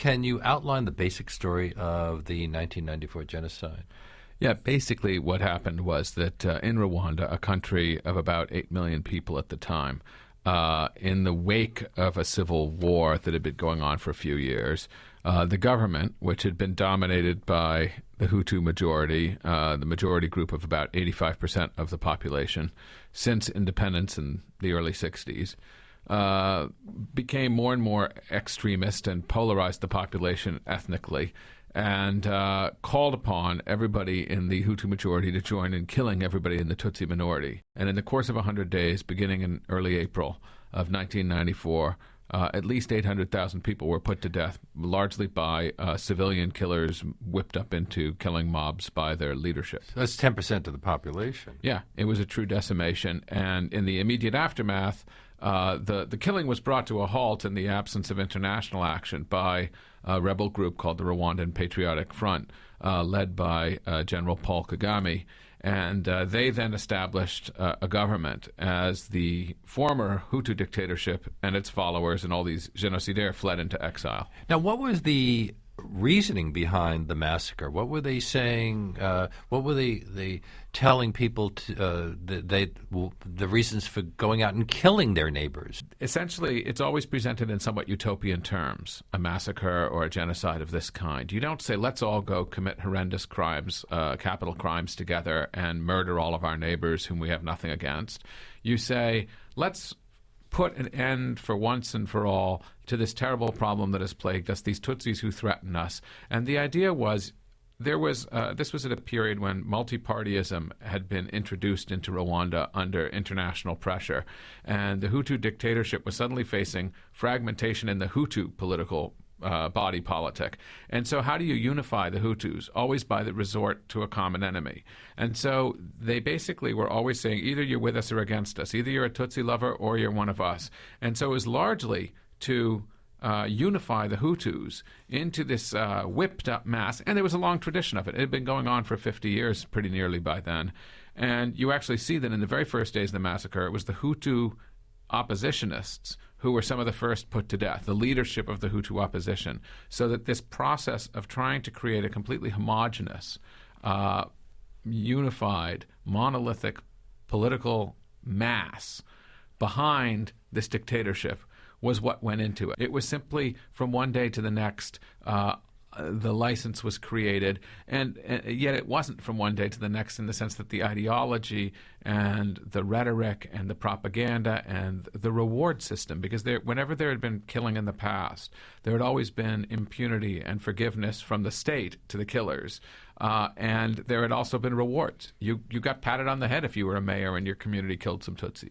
can you outline the basic story of the 1994 genocide? Yeah, basically what happened was that in Rwanda, a country of about 8 million people at the time, in the wake of a civil war that had been going on for a few years, the government, which had been dominated by the Hutu majority, the majority group of about 85% of the population, since independence in the early 60s, became more and more extremist and polarized the population ethnically, and called upon everybody in the Hutu majority to join in killing everybody in the Tutsi minority. And in the course of 100 days, beginning in early April of 1994, at least 800,000 people were put to death, largely by civilian killers whipped up into killing mobs by their leadership. So that's 10% of the population. Yeah, it was a true decimation. And in the immediate aftermath, the killing was brought to a halt in the absence of international action by a rebel group called the Rwandan Patriotic Front, led by General Paul Kagame. And they then established a government as the former Hutu dictatorship and its followers and all these genocidaires fled into exile. Now, what was the reasoning behind the massacre? What were they saying? What were they telling people the reasons for going out and killing their neighbors? Essentially, it's always presented in somewhat utopian terms, a massacre or a genocide of this kind. You don't say, let's all go commit horrendous crimes, capital crimes together and murder all of our neighbors whom we have nothing against. You say, let's put an end for once and for all to this terrible problem that has plagued us, these Tutsis who threaten us. And the idea was this was at a period when multi-partyism had been introduced into Rwanda under international pressure. And the Hutu dictatorship was suddenly facing fragmentation in the Hutu political body politic. And so how do you unify the Hutus? Always by the resort to a common enemy. And so they basically were always saying, either you're with us or against us. Either you're a Tutsi lover or you're one of us. And so it was largely to unify the Hutus into this whipped-up mass. And there was a long tradition of it. It had been going on for 50 years pretty nearly by then. And you actually see that in the very first days of the massacre, it was the Hutu oppositionists who were some of the first put to death, the leadership of the Hutu opposition, so that this process of trying to create a completely homogenous, unified, monolithic political mass behind this dictatorship was what went into it. It was simply from one day to the next, the license was created, and yet it wasn't from one day to the next in the sense that the ideology and the rhetoric and the propaganda and the reward system, because whenever there had been killing in the past, there had always been impunity and forgiveness from the state to the killers. And there had also been rewards. You got patted on the head if you were a mayor and your community killed some Tutsi.